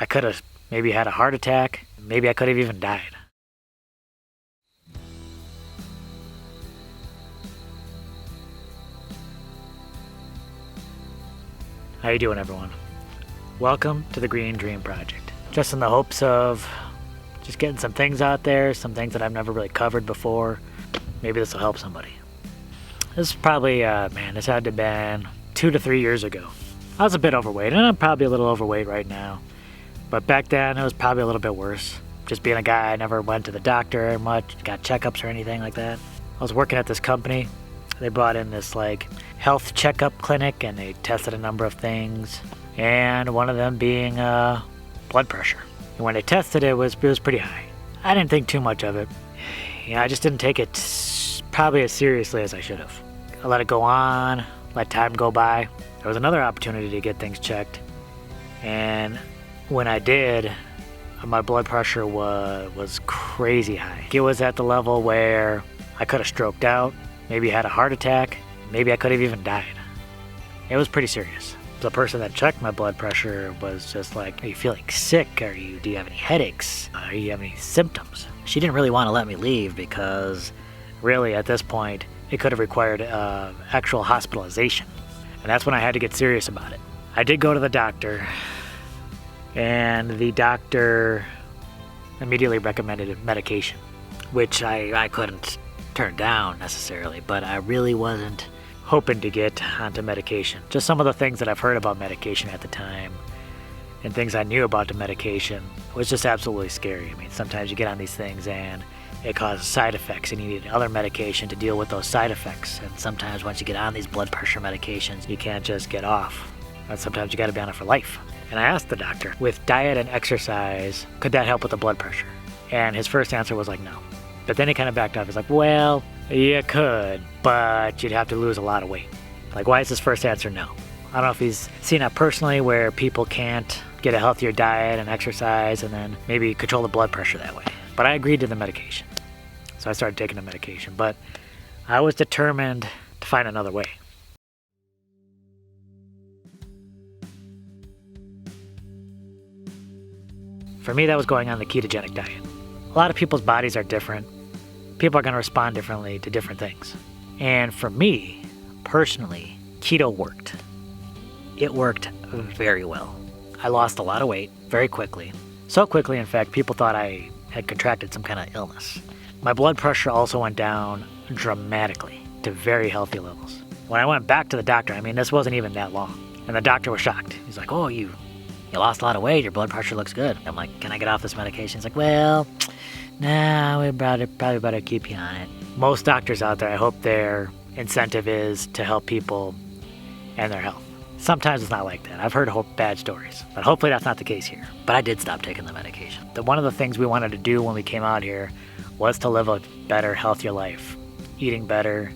I could have maybe had a heart attack. Maybe I could have even died. How you doing, everyone? Welcome to the Green Dream Project. Just in the hopes of just getting some things out there, some things that I've never really covered before. Maybe this will help somebody. This is probably, this had to have been 2 to 3 years ago. I was a bit overweight, and I'm probably a little overweight right now. But back then, it was probably a little bit worse. Just being a guy, I never went to the doctor much, got checkups or anything like that. I was working at this company. They brought in this health checkup clinic, and they tested a number of things, and one of them being blood pressure. And when they tested it, it was pretty high. I didn't think too much of it. I just didn't take it probably as seriously as I should have. I let it go on, let time go by. There was another opportunity to get things checked, and when I did, my blood pressure was crazy high. It was at the level where I could have stroked out, maybe had a heart attack, maybe I could have even died. It was pretty serious. The person that checked my blood pressure was just like, are you feeling sick? Do you have any headaches? Do you have any symptoms? She didn't really want to let me leave because really at this point, it could have required actual hospitalization. And that's when I had to get serious about it. I did go to the doctor, and the doctor immediately recommended medication, which I couldn't turn down necessarily, but I really wasn't hoping to get onto medication. Just some of the things that I've heard about medication at the time and things I knew about the medication was just absolutely scary. I mean, sometimes you get on these things and it causes side effects, and you need other medication to deal with those side effects. And sometimes once you get on these blood pressure medications, you can't just get off. And sometimes you got to be on it for life. And I asked the doctor, with diet and exercise, could that help with the blood pressure? And his first answer was no. But then he kind of backed off. He's like, well, you could, but you'd have to lose a lot of weight. Why is his first answer no? I don't know if he's seen that personally where people can't get a healthier diet and exercise and then maybe control the blood pressure that way. But I agreed to the medication. So I started taking the medication. But I was determined to find another way. For me, that was going on the ketogenic diet. A lot of people's bodies are different. People are going to respond differently to different things. And for me, personally, keto worked. It worked very well. I lost a lot of weight very quickly. So quickly, in fact, people thought I had contracted some kind of illness. My blood pressure also went down dramatically to very healthy levels. When I went back to the doctor, this wasn't even that long. And the doctor was shocked. He's like, oh, you lost a lot of weight. Your blood pressure looks good. I'm like, can I get off this medication? He's like, well, no, we probably better keep you on it. Most doctors out there, I hope their incentive is to help people and their health. Sometimes it's not like that. I've heard bad stories, but hopefully that's not the case here. But I did stop taking the medication. One of the things we wanted to do when we came out here was to live a better, healthier life. Eating better,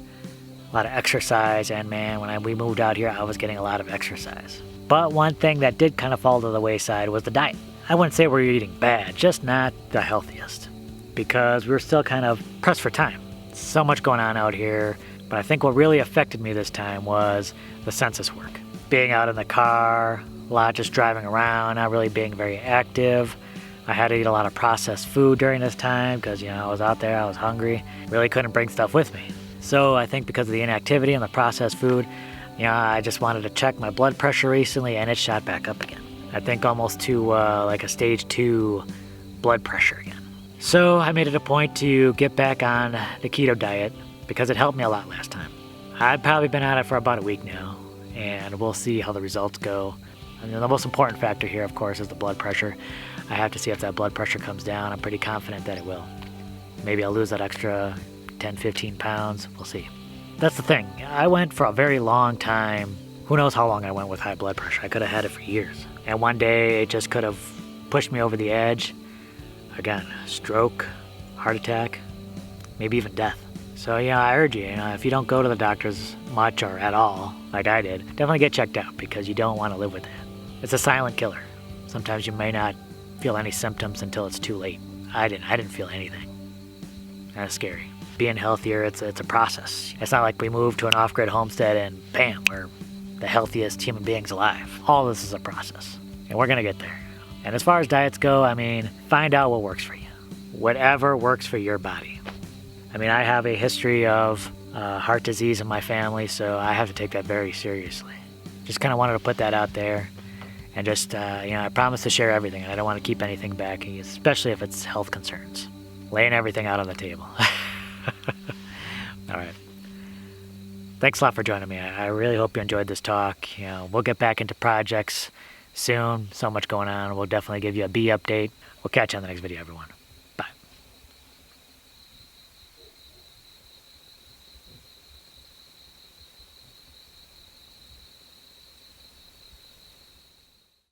a lot of exercise, and man, when we moved out here, I was getting a lot of exercise. But one thing that did kind of fall to the wayside was the diet. I wouldn't say we were eating bad, just not the healthiest, because we were still kind of pressed for time. So much going on out here, but I think what really affected me this time was the census work. Being out in the car, a lot just driving around, not really being very active. I had to eat a lot of processed food during this time because, I was out there, I was hungry, really couldn't bring stuff with me. So I think because of the inactivity and the processed food, I just wanted to check my blood pressure recently, and it shot back up again. I think almost to a stage 2 blood pressure again. So I made it a point to get back on the keto diet because it helped me a lot last time. I've probably been at it for about a week now, and we'll see how the results go. And the most important factor here, of course, is the blood pressure. I have to see if that blood pressure comes down. I'm pretty confident that it will. Maybe I'll lose that extra 10, 15 pounds. We'll see. That's the thing. I went for a very long time. Who knows how long I went with high blood pressure. I could have had it for years. And one day it just could have pushed me over the edge. Again, stroke, heart attack, maybe even death. So I urge you, if you don't go to the doctors much or at all, like I did, definitely get checked out because you don't want to live with it. It's a silent killer. Sometimes you may not feel any symptoms until it's too late. I didn't feel anything. That's scary. Being healthier, it's a process. It's not like we moved to an off-grid homestead and bam, we're the healthiest human beings alive. All this is a process, and we're gonna get there. And as far as diets go, I mean, find out what works for you. Whatever works for your body. I mean, I have a history of heart disease in my family, so I have to take that very seriously. Just kind of wanted to put that out there. And just, I promise to share everything. I don't want to keep anything back, especially if it's health concerns. Laying everything out on the table. All right. Thanks a lot for joining me. I really hope you enjoyed this talk. We'll get back into projects soon. So much going on. We'll definitely give you a bee update. We'll catch you on the next video, everyone.